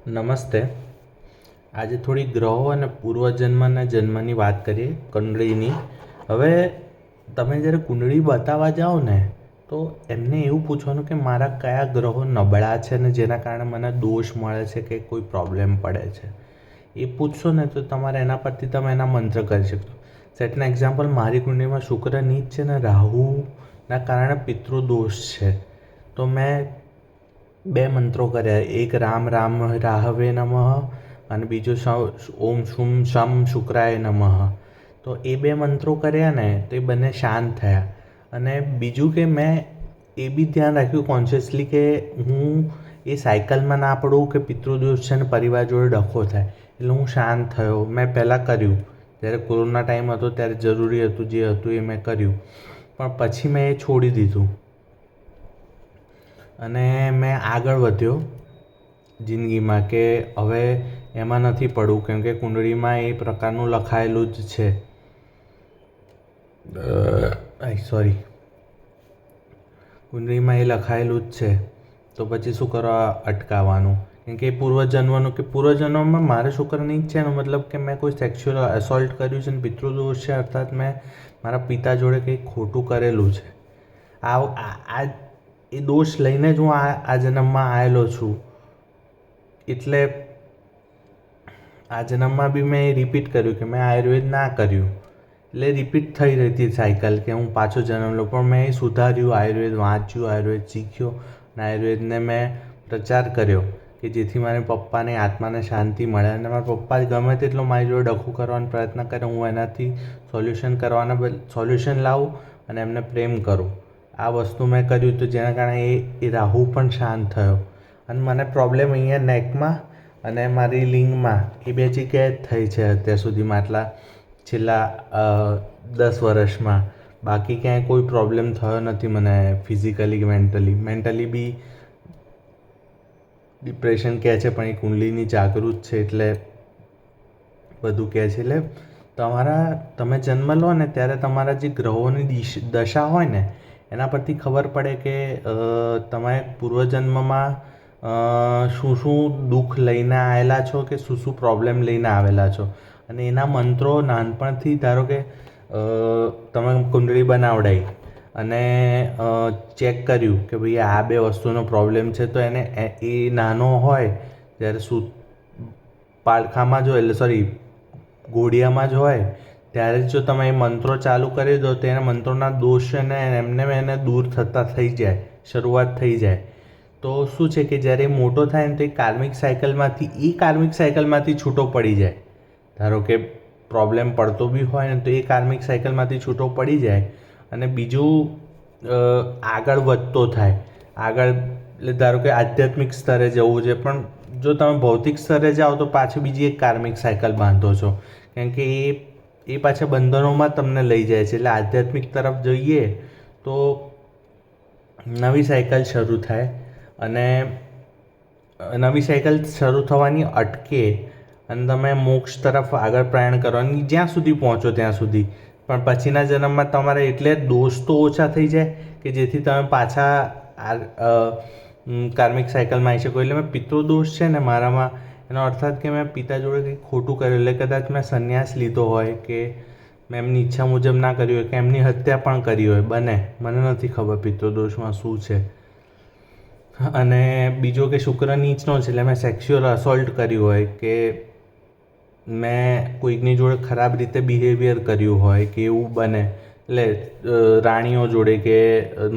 નમસ્તે. આજે થોડી ગ્રહો અને પૂર્વજન્મ અને જન્મની વાત કરીએ, કુંડળીની. હવે તમે જ્યારે કુંડળી બતાવવા જાઓ ને, તો એમને એવું પૂછવાનું કે મારા કયા ગ્રહો નબળા છે ને જેના કારણે મને દોષ મળે છે કે કોઈ પ્રોબ્લેમ પડે છે. એ પૂછશો ને તો તમારે એના પરથી તમે એના મંત્ર કરી શકશો. સેટના એક્ઝામ્પલ, મારી કુંડળીમાં શુક્ર નીચ છે ને રાહુના કારણે પિતૃદોષ છે. તો મેં 2 મંત્રો કર્યા, એક રામ રામ રાહવે નમઃ અને બીજો ઓમ શુમ શમ શુક્રાય નમઃ. તો એ 2 મંત્રો કર્યા ને તો એ બંને શાંત થયા. અને બીજું કે મેં એ બી ધ્યાન રાખ્યું કોન્શિયસલી કે હું એ સાયકલમાં ના પડું કે પિતૃદોષ છે ને પરિવાર જોડે ડખો થાય. એટલે હું શાંત થયો. મેં પહેલાં કર્યું જ્યારે કોરોના ટાઈમ હતો ત્યારે જરૂરી હતું, જે હતું એ મેં કર્યું, પણ પછી મેં એ છોડી દીધું અને મેં આગળ વધ્યો જિંદગીમાં કે હવે એમાં નથી પડવું, કેમ કે કુંડળીમાં એ પ્રકારનું લખાયેલું જ છે. કુંડળીમાં એ લખાયેલું જ છે, તો પછી શું કરવા અટકાવવાનું? કેમ કે પૂર્વજન્મમાં મારે શુક્ર નીચ છે એનો મતલબ કે મેં કોઈ સેક્સ્યુઅલ અસોલ્ટ કર્યું છે ને પિતૃદોષ છે, અર્થાત મેં મારા પિતા જોડે કંઈક ખોટું કરેલું છે. આ એ દોષ લઈને જ હું આ જન્મમાં આવેલો છું. એટલે આ જન્મમાં બી મેં એ રિપીટ કર્યું કે મેં આયુર્વેદ ના કર્યું, એટલે રિપીટ થઈ રહી હતી સાયકલ કે હું પાછો જન્મ લઉં. પણ મેં એ સુધાર્યું, આયુર્વેદ વાંચ્યું, આયુર્વેદ શીખ્યો અને આયુર્વેદને મેં પ્રચાર કર્યો કે જેથી મારા પપ્પાને આત્માને શાંતિ મળે. અને મારા પપ્પા ગમે તેટલો મારી જોડે ડખું કરવાનો પ્રયત્ન કરે, હું એનાથી સોલ્યુશન લાવું અને એમને પ્રેમ કરું. આ વસ્તુ મેં કર્યું તો જેના કારણે એ રાહુ પણ શાંત થયો. અને મને પ્રોબ્લેમ અહીંયા નેકમાં અને મારી લિંગમાં એ 2 જગ્યાએ જ થઈ છે અત્યાર સુધીમાં, આટલા છેલ્લા 10 વર્ષમાં. બાકી ક્યાંય કોઈ પ્રોબ્લેમ થયો નથી મને ફિઝિકલી કે મેન્ટલી બી. ડિપ્રેશન કહે છે પણ એ કુંડલીની જાગૃત છે એટલે બધું કહે છે. એટલે તમે જન્મ લો ને ત્યારે તમારા જે ગ્રહોની દશા હોય ને એના પરથી ખબર પડે કે તમે પૂર્વજન્મમાં શું શું દુઃખ લઈને આવેલા છો કે શું શું પ્રોબ્લેમ લઈને આવેલા છો. અને એના મંત્રો નાનપણથી, ધારો કે તમે કુંડળી બનાવડાવી અને ચેક કર્યું કે ભાઈ આ 2 વસ્તુનો પ્રોબ્લેમ છે, તો એને એ નાનો હોય જ્યારે પાળખામાં જ હોય, ઘોડિયામાં જ હોય ત્યારે જ જો તમે એ મંત્રો ચાલુ કરી દો તો એના મંત્રોના દોષ છે ને એને દૂર થતા થઈ જાય, શરૂઆત થઈ જાય. તો શું છે કે જ્યારે મોટો થાય ને તો એ કાર્મિક સાયકલમાંથી છૂટો પડી જાય. ધારો કે પ્રોબ્લેમ પડતો બી હોય ને તો એ કાર્મિક સાયકલમાંથી છૂટો પડી જાય અને બીજું આગળ વધતો થાય. આગળ એટલે ધારો કે આધ્યાત્મિક સ્તરે જવું છે, પણ જો તમે ભૌતિક સ્તરે જાઓ તો પાછી બીજી એક કાર્મિક સાયકલ બાંધો છો, કેમ કે એ પાછા બંધનોમાં તમને લઈ જાય છે. એટલે આધ્યાત્મિક તરફ જઈએ તો નવી સાયકલ શરૂ થાય અને નવી સાયકલ શરૂ થવાની અટકે અને તમે મોક્ષ તરફ આગળ પ્રયાણ કરવાની જ્યાં સુધી પહોંચો ત્યાં સુધી. પણ પછીના જન્મમાં તમારે એટલે દોષ તો ઓછા થઈ જાય કે જેથી તમે પાછા કાર્મિક સાયકલમાં આવી શકો. એટલે મેં પિતૃદોષ છે ને મારામાં, એનો અર્થાત કે મેં પિતા જોડે કંઈક ખોટું કર્યું. એટલે કદાચ મેં સંન્યાસ લીધો હોય કે મેં એમની ઈચ્છા મુજબ ના કર્યું હોય કે એમની હત્યા પણ કરી હોય, મને નથી ખબર પિતૃદોષમાં શું છે. અને બીજો કે શુક્ર નીચનો છે એટલે મેં સેક્સ્યુઅલ અસોલ્ટ કર્યું હોય કે મેં કોઈકની જોડે ખરાબ રીતે બિહેવિયર કર્યું હોય કે એવું બને. એટલે રાણીઓ જોડે કે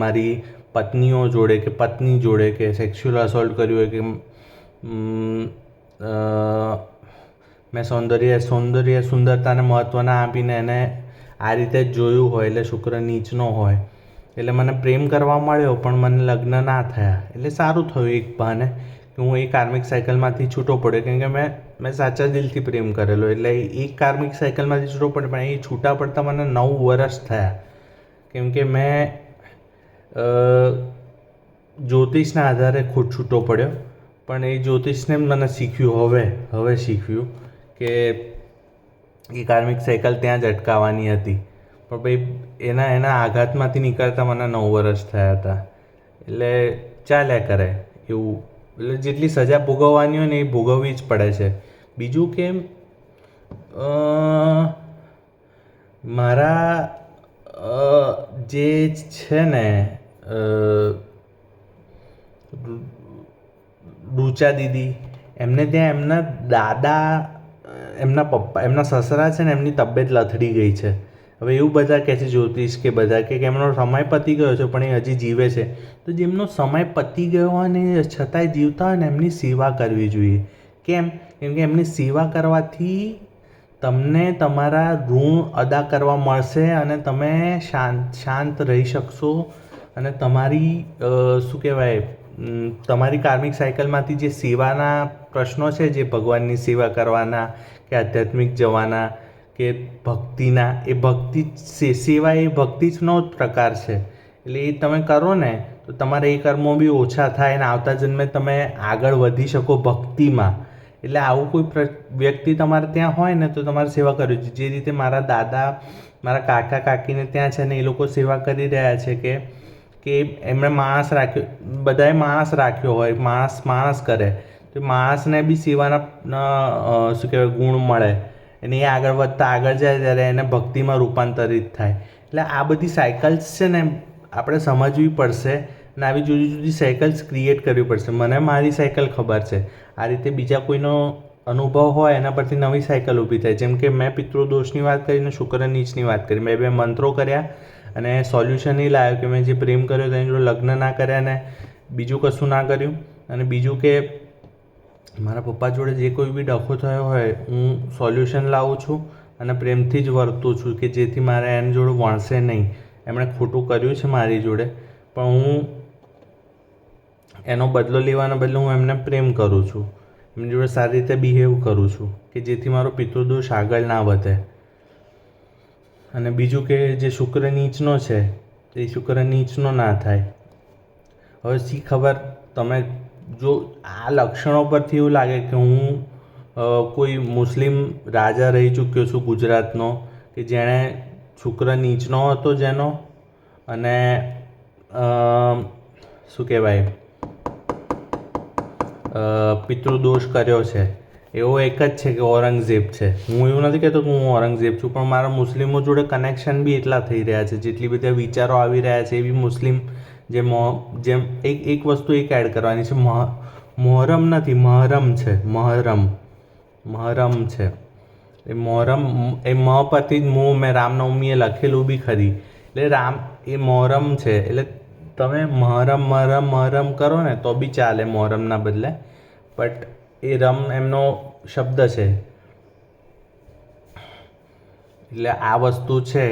મારી પત્નીઓ જોડે કે પત્ની જોડે કે સેક્સ્યુઅલ અસોલ્ટ કર્યું હોય કે મેં સુંદરતાને મહત્ત્વ ના આપીને એને આ રીતે જ જોયું હોય, એટલે શુક્ર નીચનો હોય. એટલે મને પ્રેમ કરવા મળ્યો પણ મને લગ્ન ના થયા. એટલે સારું થયું એક બહાને કે હું એ કાર્મિક સાયકલમાંથી છૂટો પડ્યો, કેમ કે મેં સાચા દિલથી પ્રેમ કરેલો. એટલે એ કાર્મિક સાયકલમાંથી છૂટો પડ્યો, પણ એ છૂટા પડતા મને 9 વર્ષ થયા. કેમ કે મેં જ્યોતિષના આધારે છૂટો પડ્યો, પણ એ જ્યોતિષને મને હવે શીખ્યું કે એ કાર્મિક સાયકલ ત્યાં જ અટકાવવાની હતી. પણ ભાઈ એના આઘાતમાંથી નીકળતા મને 9 વર્ષ થયા હતા. એટલે ચાલ્યા કરે એવું એટલે જેટલી સજા ભોગવવાની હોય ને એ ભોગવવી જ પડે છે. બીજું કે મારા જે છે ને રૂચા દીદી, એમને ત્યાં એમના દાદા, એમના પપ્પા, એમના સસરા છે ને એમની તબિયત લથડી ગઈ છે. હવે એવું બધા કહે છે જ્યોતિષ કે બધા કે એમનો સમય પતી ગયો છે પણ એ હજી જીવે છે. તો જેમનો સમય પતી ગયો હોય ને છતાંય જીવતા હોય ને એમની સેવા કરવી જોઈએ. કેમ કે એમની સેવા કરવાથી તમને તમારા ઋણ અદા કરવા મળશે અને તમે શાંત રહી શકશો અને તમારી શું કહેવાય, તમારી કાર્મિક સાયકલમાંથી જે સેવાના પ્રશ્નો છે, જે ભગવાનની સેવા કરવાના કે આધ્યાત્મિક જવાના કે ભક્તિના, એ ભક્તિ સેવા એ ભક્તિનો જ પ્રકાર છે. એટલે એ તમે કરો ને તો તમારે એ કર્મો બી ઓછા થાય અને આવતા જન્મે તમે આગળ વધી શકો ભક્તિમાં. એટલે આવું કોઈ વ્યક્તિ તમારે ત્યાં હોય ને તો તમારે સેવા કરવી જોઈએ. જે રીતે મારા દાદા, મારા કાકા કાકીને ત્યાં છે ને એ લોકો સેવા કરી રહ્યા છે કે એમણે માણસ રાખ્યો, બધાએ માણસ રાખ્યો હોય, માણસ કરે તો માણસને બી સેવાના શું કહેવાય ગુણ મળે અને એ આગળ વધતા આગળ જાય ત્યારે એને ભક્તિમાં રૂપાંતરિત થાય. એટલે આ બધી સાયકલ્સ છે ને આપણે સમજવી પડશે અને આવી જુદી જુદી સાયકલ્સ ક્રિએટ કરવી પડશે. મને મારી સાયકલ ખબર છે, આ રીતે બીજા કોઈનો અનુભવ હોય એના પરથી નવી સાયકલ ઊભી થાય. જેમ કે મેં પિતૃદોષની વાત કરી ને શુક્ર નીચની વાત કરી, મેં બે મંત્રો કર્યા અને સોલ્યુશન એ લાવ્યો કે મેં જે પ્રેમ કર્યો તેની જોડે લગ્ન ના કર્યા ને બીજું કશું ના કર્યું. અને બીજું કે મારા પપ્પા જોડે જે કોઈ બી ડખો થયો હોય હું સોલ્યુશન લાવું છું અને પ્રેમથી જ વર્તું છું કે જેથી મારે એની જોડે વણશે નહીં. એમણે ખોટું કર્યું છે મારી જોડે પણ હું એનો બદલો લેવાના બદલે હું એમને પ્રેમ કરું છું, એમની જોડે સારી રીતે બિહેવ કરું છું કે જેથી મારો પિતૃદોષ આગળ ના વધે. અને બીજું કે જે શુક્ર નીચનો છે એ શુક્ર નીચનો ના થાય. હવે શી ખબર, તમે જો આ લક્ષણો પરથી એવું લાગે કે હું કોઈ મુસ્લિમ રાજા રહી ચૂક્યો છું ગુજરાતનો કે જેણે શુક્ર નીચનો હતો જેનો અને શું કહેવાય પિતૃદોષ કર્યો છે, એવો એક જ છે કે ઔરંગઝેબ છે. હું એવું નથી કહેતો કે હું ઔરંગઝેબ છું, પણ મારા મુસ્લિમો જોડે કનેક્શન બી એટલા થઈ રહ્યા છે, જેટલી બધા વિચારો આવી રહ્યા છે એવી મુસ્લિમ જેમ એક વસ્તુ એક એડ કરવાની છે, મોહરમ નથી, મહરમ છે, મહરમ છે. એ મોહરમ એ મ પરથી જ મેં રામનવમીએ લખેલું બી ખરી, એટલે એ મોહરમ છે. એટલે તમે મહરમ કરો ને તો બી ચાલે મોહરમના બદલે, બટ એ એમનો શબ્દ છે. એટલે આ વસ્તુ છે.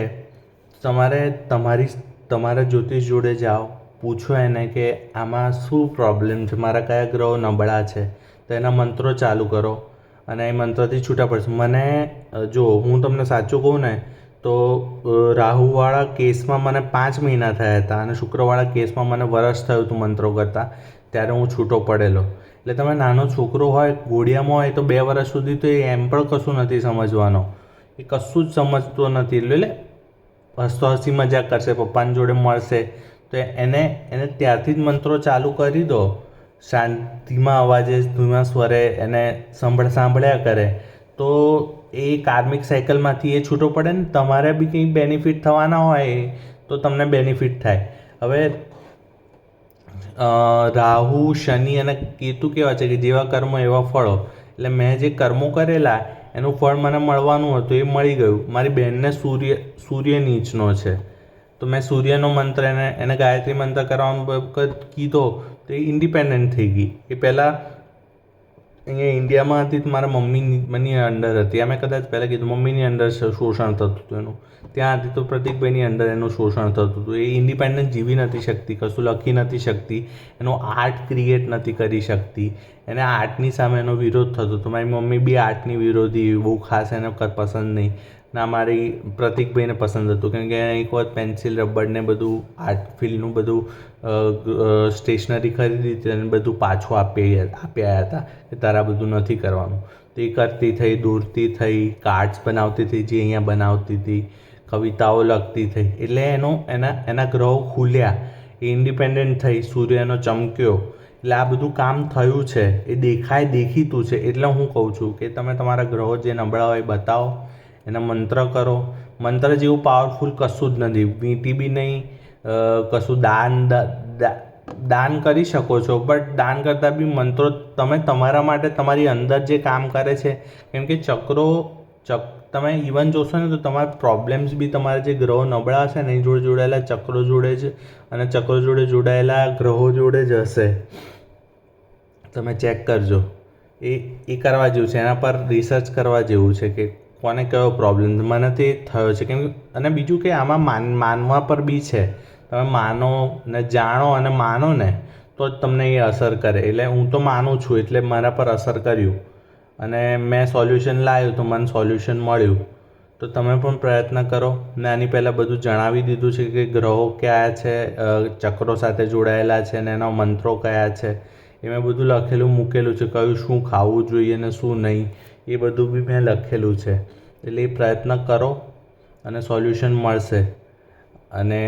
તમારા જ્યોતિષ જોડે જાઓ, પૂછો એને કે આમાં શું પ્રોબ્લેમ છે, મારા કયા ગ્રહો નબળા છે, તો એના મંત્રો ચાલુ કરો અને એ મંત્રથી છૂટા પડશે. મને જો હું તમને સાચું કહું ને તો રાહુવાળા કેસમાં મને 5 મહિના થયા હતા અને શુક્રવાળા કેસમાં મને વરસ થયું હતું મંત્રો કરતાં, ત્યારે હું છૂટો પડેલો. એટલે તમે નાનો છોકરો હોય ઘોડિયામાં હોય તો 2 વર્ષ સુધી તો એ એમ પણ કશું નથી સમજવાનો, એ કશું જ સમજતો નથી. એટલે હસી મજાક કરશે, પપ્પાની જોડે મળશે તો એને ત્યારથી જ મંત્રો ચાલુ કરી દો, ધીમા અવાજે ધીમા સ્વરે એને સાંભળ્યા કરે તો એ કાર્મિક સાયકલમાંથી એ છૂટો પડે ને તમારે બી કંઈ બેનિફિટ થવાના હોય તો તમને બેનિફિટ થાય. હવે રાહુ, શનિ અને કેતુ કેવા છે કે જેવા કર્મો એવા ફળો. એટલે મેં જે કર્મો કરેલા એનું ફળ મને મળવાનું હતું એ મળી ગયું. મારી બહેનને સૂર્ય નીચનો છે તો મેં સૂર્યનો મંત્ર એને ગાયત્રી મંત્ર કરવાનો કીધો તો એ ઇન્ડિપેન્ડન્ટ થઈ ગઈ. એ પહેલાં અહીંયા ઇન્ડિયામાં હતી તો મારા મમ્મીની અંડર હતી, અમે કદાચ પહેલાં કીધું મમ્મીની અંડર શોષણ થતું હતું એનું, ત્યાં હતી તો પ્રતિકભાઈની અંડર એનું શોષણ થતું હતું. એ ઇન્ડિપેન્ડન્ટ જીવી નથી શકતી, કશું લખી નથી શકતી, એનો આર્ટ ક્રિએટ નથી કરી શકતી, એને આર્ટની સામે એનો વિરોધ થતો હતો. મારી મમ્મી બી આર્ટની વિરોધી, બહુ ખાસ એને પસંદ નહીં ના. મારી પ્રતિકભાઈને પસંદ હતું કેમ કે એક વખત પેન્સિલ રબર ને બધું આર્ટ ફિલ્ડનું બધું સ્ટેશનરી ખરીદી હતી અને બધું પાછું આપ્યા હતા કે તારા બધું નથી કરવાનું. તો એ કરતી થઈ, દોરતી થઈ, કાર્ડ્સ બનાવતી થઈ, જે અહીંયા બનાવતી હતી, કવિતાઓ લખતી થઈ. એટલે એના ગ્રહો ખુલ્યા, એ ઇન્ડિપેન્ડન્ટ થઈ, સૂર્યનો ચમક્યો. એટલે આ બધું કામ થયું છે, એ દેખીતું છે. એટલે હું કહું છું કે તમે તમારા ગ્રહો જે નબળા હોય બતાવો, એના મંત્ર કરો. મંત્ર જેવું પાવરફુલ કશું જ નથી, વીંટી બી નહીં, કશું દાન કરી શકો છો, બટ દાન કરતાં બી મંત્રો તમે તમારા માટે તમારી અંદર જે કામ કરે છે, કેમ કે તમે ઇવન જોશો ને તો તમારા પ્રોબ્લેમ્સ બી તમારા જે ગ્રહો નબળા હશે ને એની જોડે જોડાયેલા ચક્રો જોડે જ, અને ચક્રો જોડે જોડાયેલા ગ્રહો જોડે જ હશે. તમે ચેક કરજો, એ કરવા જેવું છે, એના પર રિસર્ચ કરવા જેવું છે કે કોને કયો પ્રોબ્લેમ મને તે થયો છે. કેમ અને બીજું કે આમાં માનવા પર બી છે. તમે માનો ને જાણો અને માનો ને તો જ તમને એ અસર કરે. એટલે હું તો માનું છું એટલે મારા પર અસર કર્યું અને મેં સોલ્યુશન લાવ્યું તો મને સોલ્યુશન મળ્યું. તો તમે પણ પ્રયત્ન કરો. ને આની પહેલાં બધું જણાવી દીધું છે કે ગ્રહો કયા છે, ચક્રો સાથે જોડાયેલા છે ને એના મંત્રો કયા છે, એ મેં બધું લખેલું મૂકેલું છે. કયું શું ખાવું જોઈએ ને શું નહીં એ બધું બી મેં લખેલું છે. એટલે એ પ્રયત્ન કરો અને સોલ્યુશન મળશે. અને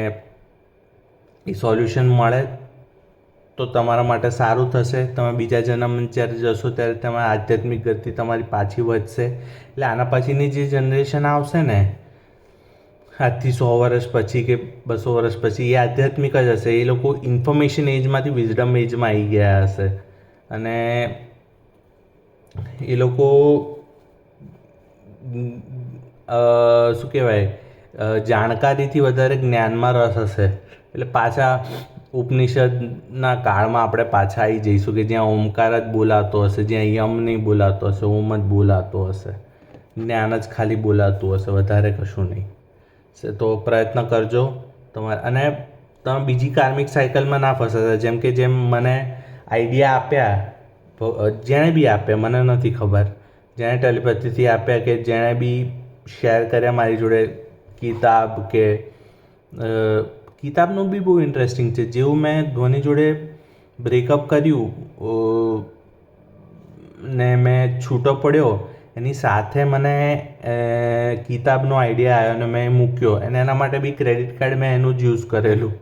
એ સોલ્યુશન મળે તો તમારા માટે સારું થશે. તમે બીજા જન્મ જ્યારે જશો ત્યારે તમારી આધ્યાત્મિક ગતિ તમારી પાછી વધશે. એટલે આના પછીની જે જનરેશન આવશે ને, આજથી 100 વર્ષ પછી કે 200 વર્ષ પછી, એ આધ્યાત્મિક જ હશે. એ લોકો ઇન્ફોર્મેશન એજમાંથી વિઝડમ એજમાં આવી ગયા હશે અને એ લોકો શું કહેવાય, જાણકારીથી વધારે જ્ઞાનમાં રસ હશે. એટલે પાછા ઉપનિષદના કાળમાં આપણે પાછા આવી જઈશું કે જ્યાં ઓમકાર જ બોલાતો હશે, જ્યાં યમ નહીં બોલાતો હશે, ઓમ જ બોલાતો હશે, જ્ઞાન જ ખાલી બોલાતું હશે, વધારે કશું નહીં. તો પ્રયત્ન કરજો તમારે. અને તમે બીજી કાર્મિક સાયકલમાં ના ફસાતા. જેમ કે જેમ મને આઈડિયા આપ્યા, જેણે બી આપ્યા મને નથી ખબર, જેણે ટેલિપેથીથી આપ્યા કે જેણે બી શેર કર્યા મારી જોડે કિતાબ કે કિતાબનું બી બહુ ઇન્ટરેસ્ટિંગ છે. જેવું મેં ધ્વની જોડે બ્રેકઅપ કર્યું ને મેં છૂટો પડ્યો, એની સાથે મને કિતાબનો આઈડિયા આવ્યો અને મેં મૂક્યો. અને એના માટે બી ક્રેડિટ કાર્ડ મેં એનું જ યુઝ કરેલું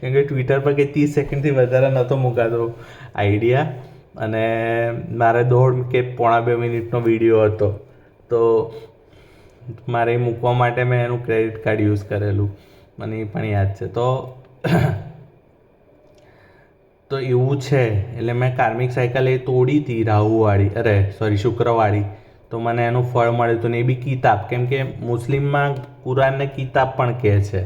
કેમ કે ટ્વિટર પર કે 30 સેકન્ડથી વધારે નહોતો મૂકાતો આઈડિયા, અને મારે 1.5 કે 1.5 મિનિટનો વિડીયો હતો. તો મારે મૂકવા માટે મેં એનું ક્રેડિટ કાર્ડ યુઝ કરેલું, મને એ પણ યાદ છે. તો એવું છે. એટલે મેં કાર્મિક સાયકલ એ તોડી હતી રાહુવાળી, શુક્રવાળી. તો મને એનું ફળ મળ્યું હતું ને એ બી કિતાબ. કેમ કે મુસ્લિમમાં કુરાનને કિતાબ પણ કહે છે.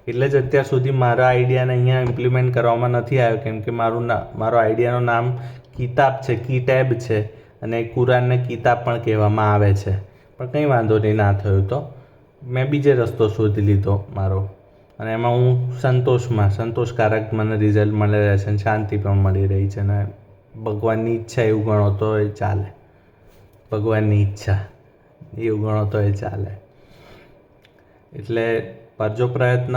એટલે જ અત્યાર સુધી મારા આઈડિયાને અહીંયા ઇમ્પ્લિમેન્ટ કરવામાં નથી આવ્યો, કેમ કે મારો આઈડિયાનું નામ કિતાબ છે, કિટેબ છે, અને કુરાનને કિતાબ પણ કહેવામાં આવે છે. પણ કંઈ વાંધો નહીં, ના થયું તો મેં બીજે રસ્તો શોધી લીધો મારો, અને એમાં હું સંતોષકારક મને રિઝલ્ટ મળી રહે છે અને શાંતિ પણ મળી રહી છે. અને ભગવાનની ઈચ્છા એવું ગણો તો એ ચાલે, ભગવાનની ઈચ્છા એવું ગણો તો એ ચાલે. એટલે કરજો પ્રયત્ન,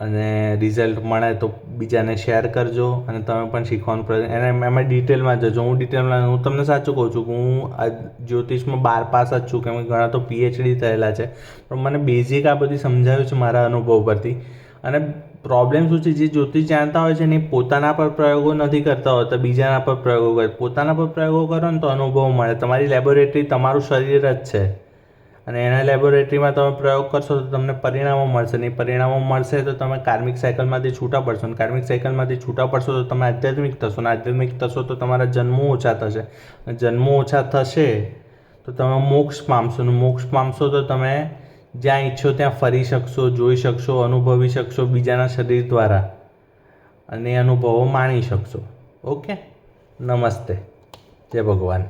અને રિઝલ્ટ મળે તો બીજાને શેર કરજો, અને તમે પણ શીખવાનું પ્રયત્ન. એને એમાં ડિટેલમાં જજો. હું તમને સાચું કહું છું કે હું આ જ્યોતિષમાં 12 પાસ જ છું, કેમ કે ઘણા તો PhD થયેલા છે, પણ મને બેઝિક આ બધી સમજાવ્યું છે મારા અનુભવ પરથી. અને પ્રોબ્લેમ શું છે, જે જ્યોતિષ જાણતા હોય છે ને એ પોતાના પર પ્રયોગો નથી કરતા હોતા, બીજાના પર પ્રયોગો કરે. પોતાના પર પ્રયોગો કરો ને તો અનુભવ મળે. તમારી લેબોરેટરી તમારું શરીર જ છે, અને એના લેબોરેટરીમાં તમે પ્રયોગ કરશો તો તમને પરિણામો મળશે. ને પરિણામો મળશે તો તમે કાર્મિક સાયકલમાંથી છૂટા પડશો, અને કાર્મિક સાયકલમાંથી છૂટા પડશો તો તમે આધ્યાત્મિક થશો, અને આધ્યાત્મિક થશો તો તમારા જન્મો ઓછા થશે, અને જન્મો ઓછા થશે તો તમે મોક્ષ પામશો, અને મોક્ષ પામશો તો તમે જ્યાં ઈચ્છો ત્યાં ફરી શકશો, જોઈ શકશો, અનુભવી શકશો બીજાના શરીર દ્વારા, અને એ અનુભવો માણી શકશો. ઓકે, નમસ્તે, જય ભગવાન.